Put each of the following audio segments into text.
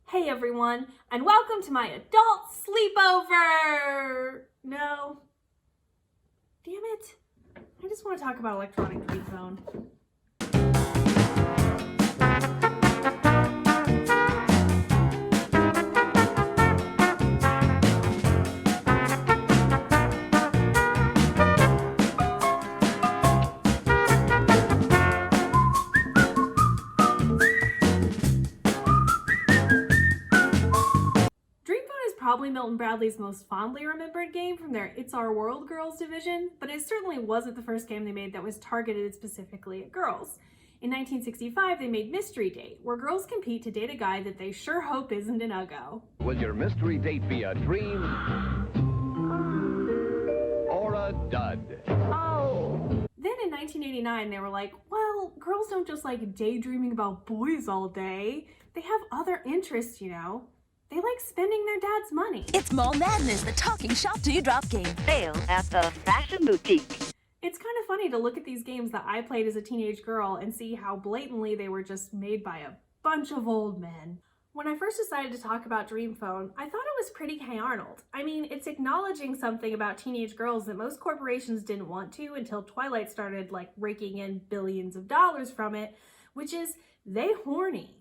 Hey everyone, and welcome to my adult sleepover! No. Damn it. I just want to talk about electronic dream phone. Probably Milton Bradley's most fondly remembered game from their It's Our World Girls division, but it certainly wasn't the first game they made that was targeted specifically at girls. In 1965, they made Mystery Date, where girls compete to date a guy that they sure hope isn't an uggo. Will your mystery date be a dream or a dud? Oh. Then in 1989, they were like, well, girls don't just like daydreaming about boys all day. They have other interests, you know. They like spending their dad's money. It's Mall Madness, the talking shop till you drop game. Sale at the Fashion Boutique. It's kind of funny to look at these games that I played as a teenage girl and see how blatantly they were just made by a bunch of old men. When I first decided to talk about Dream Phone, I thought it was pretty Hey Arnold. I mean, it's acknowledging something about teenage girls that most corporations didn't want to until Twilight started like raking in billions of dollars from it, which is they horny.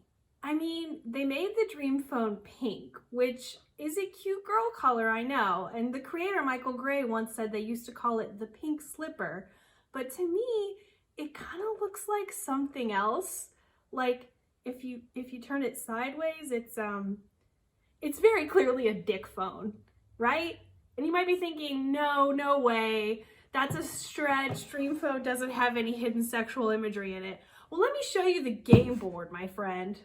I mean, they made the Dream Phone pink, which is a cute girl color, I know, and the creator Michael Gray once said they used to call it the pink slipper, but to me, it kind of looks like something else. Like, if you turn it sideways, it's very clearly a dick phone, right? And you might be thinking, no way, that's a stretch, Dream Phone doesn't have any hidden sexual imagery in it. Well, let me show you the game board, my friend.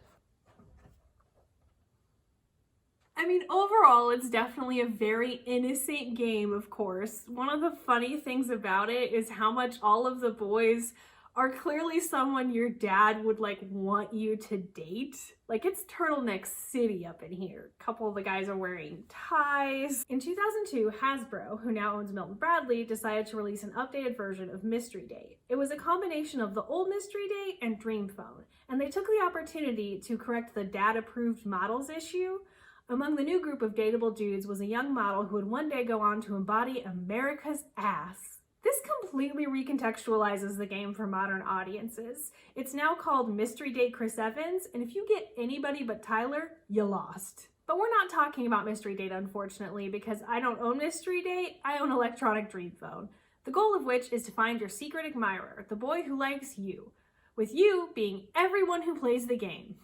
I mean, overall, it's definitely a very innocent game, of course. One of the funny things about it is how much all of the boys are clearly someone your dad would like want you to date. Like, it's turtleneck city up in here. A couple of the guys are wearing ties. In 2002, Hasbro, who now owns Milton Bradley, decided to release an updated version of Mystery Date. It was a combination of the old Mystery Date and Dream Phone, and they took the opportunity to correct the dad-approved models issue. Among the new group of dateable dudes was a young model who would one day go on to embody America's ass. This completely recontextualizes the game for modern audiences. It's now called Mystery Date Chris Evans, and if you get anybody but Tyler, you lost. But we're not talking about Mystery Date, unfortunately, because I don't own Mystery Date, I own Electronic Dream Phone. The goal of which is to find your secret admirer, the boy who likes you, with you being everyone who plays the game.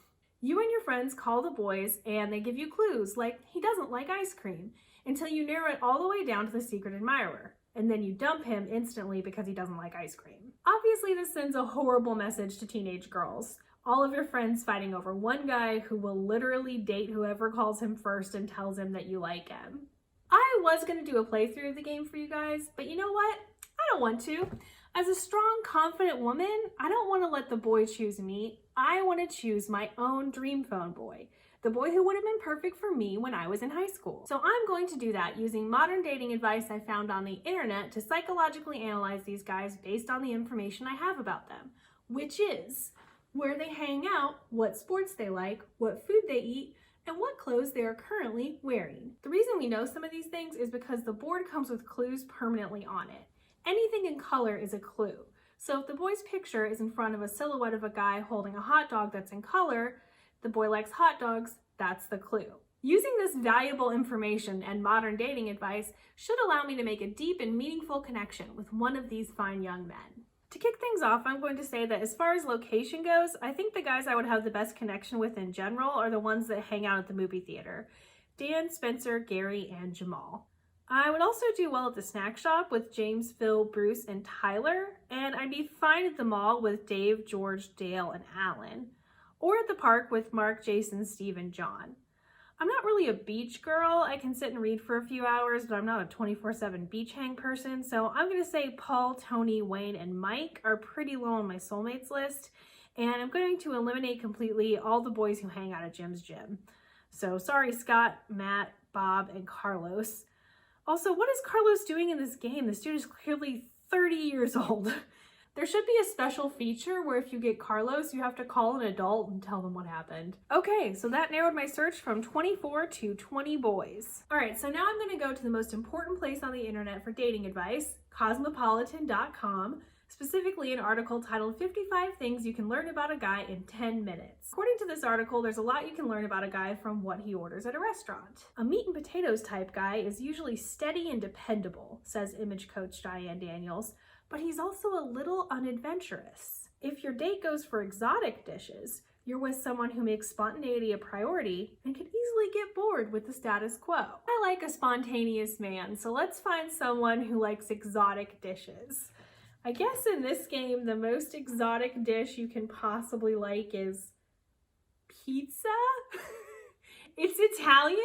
You and your friends call the boys and they give you clues like he doesn't like ice cream until you narrow it all the way down to the secret admirer. And then you dump him instantly because he doesn't like ice cream. Obviously, this sends a horrible message to teenage girls. All of your friends fighting over one guy who will literally date whoever calls him first and tells him that you like him. I was going to do a playthrough of the game for you guys, but you know what? I don't want to. As a strong, confident woman, I don't want to let the boy choose me. I want to choose my own Dream Phone boy, the boy who would have been perfect for me when I was in high school. So I'm going to do that using modern dating advice I found on the internet to psychologically analyze these guys based on the information I have about them, which is where they hang out, what sports they like, what food they eat, and what clothes they are currently wearing. The reason we know some of these things is because the board comes with clues permanently on it. Anything in color is a clue. So if the boy's picture is in front of a silhouette of a guy holding a hot dog that's in color, the boy likes hot dogs, that's the clue. Using this valuable information and modern dating advice should allow me to make a deep and meaningful connection with one of these fine young men. To kick things off, I'm going to say that as far as location goes, I think the guys I would have the best connection with in general are the ones that hang out at the movie theater. Dan, Spencer, Gary, and Jamal. I would also do well at the snack shop with James, Phil, Bruce, and Tyler, and I'd be fine at the mall with Dave, George, Dale, and Alan, or at the park with Mark, Jason, Steve, and John. I'm not really a beach girl. I can sit and read for a few hours, but I'm not a 24/7 beach hang person, so I'm going to say Paul, Tony, Wayne, and Mike are pretty low on my soulmates list, and I'm going to eliminate completely all the boys who hang out at Jim's gym. So sorry, Scott, Matt, Bob, and Carlos. Also, what is Carlos doing in this game? This dude is clearly 30 years old. There should be a special feature where if you get Carlos, you have to call an adult and tell them what happened. Okay, so that narrowed my search from 24 to 20 boys. All right, so now I'm gonna go to the most important place on the internet for dating advice, cosmopolitan.com, specifically an article titled 55 Things You Can Learn About a Guy in 10 Minutes. According to this article, there's a lot you can learn about a guy from what he orders at a restaurant. A meat and potatoes type guy is usually steady and dependable, says image coach Diane Daniels, but he's also a little unadventurous. If your date goes for exotic dishes, you're with someone who makes spontaneity a priority and could easily get bored with the status quo. I like a spontaneous man, so let's find someone who likes exotic dishes. I guess in this game, the most exotic dish you can possibly like is pizza? It's Italian?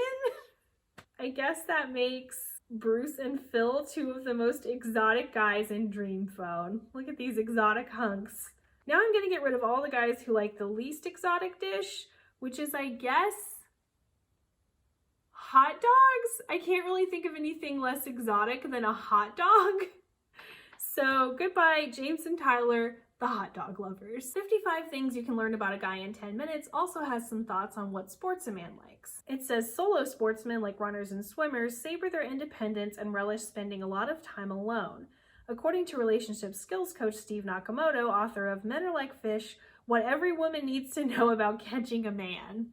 I guess that makes Bruce and Phil two of the most exotic guys in Dream Phone. Look at these exotic hunks. Now I'm gonna get rid of all the guys who like the least exotic dish, which is, I guess, hot dogs? I can't really think of anything less exotic than a hot dog. So goodbye, James and Tyler, the hot dog lovers. 55 Things You Can Learn About a Guy in 10 Minutes also has some thoughts on what sports a man likes. It says solo sportsmen like runners and swimmers savor their independence and relish spending a lot of time alone. According to relationship skills coach Steve Nakamoto, author of Men Are Like Fish, What Every Woman Needs to Know About Catching a Man.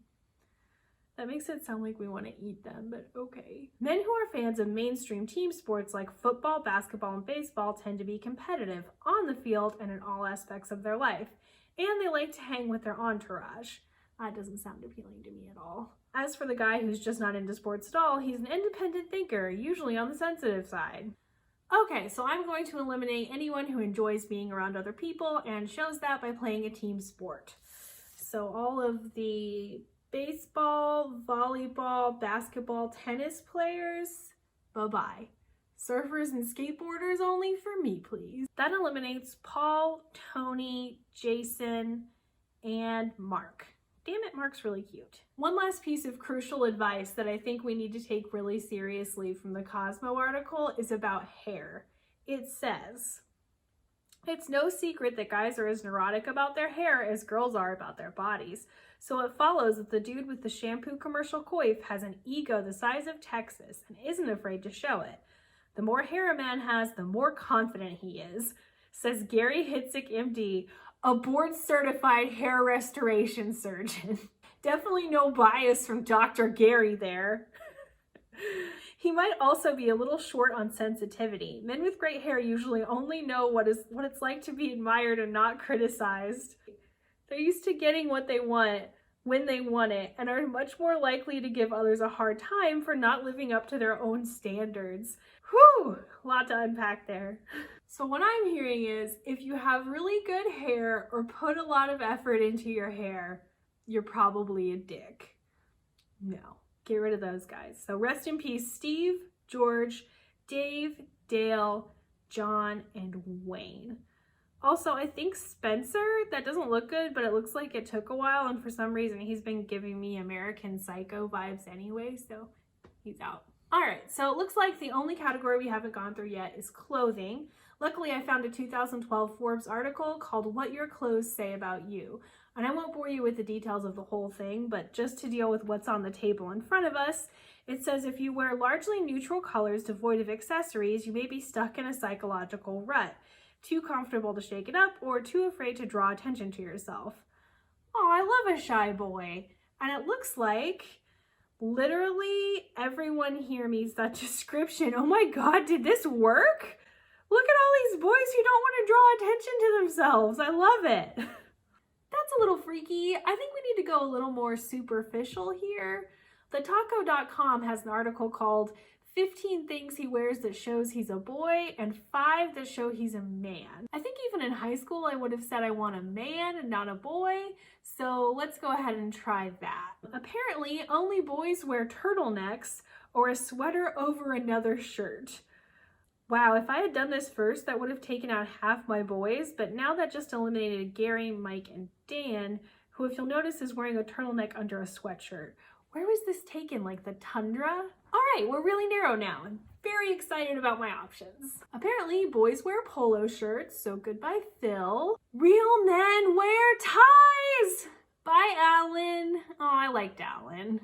That makes it sound like we want to eat them, but okay. Men who are fans of mainstream team sports like football, basketball, and baseball tend to be competitive on the field and in all aspects of their life, and they like to hang with their entourage. That doesn't sound appealing to me at all. As for the guy who's just not into sports at all, he's an independent thinker, usually on the sensitive side. Okay, so I'm going to eliminate anyone who enjoys being around other people and shows that by playing a team sport. So all of the baseball, volleyball, basketball, tennis players, bye-bye. Surfers and skateboarders only for me, please. That eliminates Paul, Tony, Jason, and Mark. Damn it, Mark's really cute. One last piece of crucial advice that I think we need to take really seriously from the Cosmo article is about hair. It says, it's no secret that guys are as neurotic about their hair as girls are about their bodies. So it follows that the dude with the shampoo commercial coif has an ego the size of Texas and isn't afraid to show it. The more hair a man has, the more confident he is, says Gary Hitzik, MD, a board-certified hair restoration surgeon. Definitely no bias from Dr. Gary there. He might also be a little short on sensitivity. Men with great hair usually only know what it's like to be admired and not criticized. They're used to getting what they want when they want it and are much more likely to give others a hard time for not living up to their own standards. Whew, a lot to unpack there. So what I'm hearing is if you have really good hair or put a lot of effort into your hair, you're probably a dick. No, get rid of those guys. So rest in peace, Steve, George, Dave, Dale, John, and Wayne. Also, I think Spencer, that doesn't look good, but it looks like it took a while, and for some reason he's been giving me American Psycho vibes anyway, so he's out. All right, so it looks like the only category we haven't gone through yet is clothing. Luckily, I found a 2012 Forbes article called What Your Clothes Say About You. And I won't bore you with the details of the whole thing, but just to deal with what's on the table in front of us, it says if you wear largely neutral colors devoid of accessories, you may be stuck in a psychological rut. Too comfortable to shake it up or too afraid to draw attention to yourself. Oh, I love a shy boy. And it looks like literally everyone here meets that description. Oh my God, did this work? Look at all these boys who don't want to draw attention to themselves. I love it. That's a little freaky. I think we need to go a little more superficial here. TheTaco.com has an article called 15 Things He Wears That Shows He's a Boy and 5 That Show He's a Man. I think even in high school I would have said I want a man and not a boy, so let's go ahead and try that. Apparently, only boys wear turtlenecks or a sweater over another shirt. Wow, if I had done this first, that would have taken out half my boys, but now that just eliminated Gary, Mike, and Dan, who, if you'll notice, is wearing a turtleneck under a sweatshirt. Where was this taken? Like the tundra? All right, we're really narrow now. I'm very excited about my options. Apparently, boys wear polo shirts, so goodbye, Phil. Real men wear ties! Bye, Alan. Oh, I liked Alan.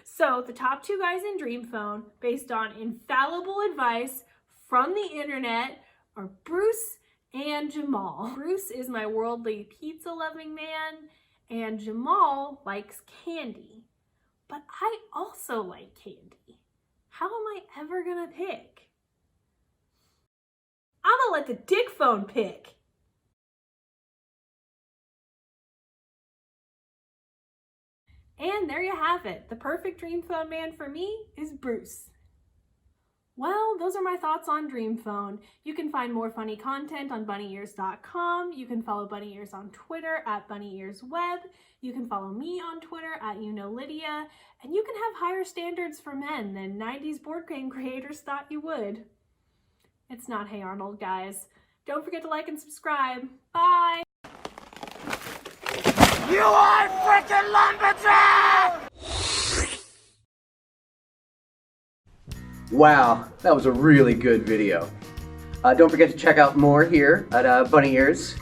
So, the top 2 guys in Dream Phone, based on infallible advice from the internet, are Bruce and Jamal. Bruce is my worldly pizza-loving man, and Jamal likes candy. But I also like candy. How am I ever gonna pick? I'm gonna let the dick phone pick. And there you have it. The perfect Dream Phone man for me is Bruce. Well, those are my thoughts on Dream Phone. You can find more funny content on bunnyears.com. You can follow Bunny Ears on Twitter at bunnyearsweb. You can follow me on Twitter at Lydia. And you can have higher standards for men than 90s board game creators thought you would. It's not Hey Arnold, guys. Don't forget to like and subscribe. Bye! You are freaking lumberjack! Wow, that was a really good video. Don't forget to check out more here at Bunny Ears.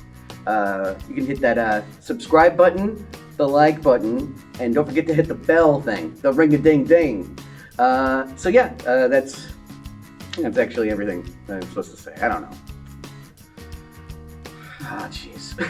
You can hit that subscribe button, the like button, and don't forget to hit the bell thing, the ring-a-ding-ding. So yeah, that's actually everything I'm supposed to say. I don't know. Ah, jeez.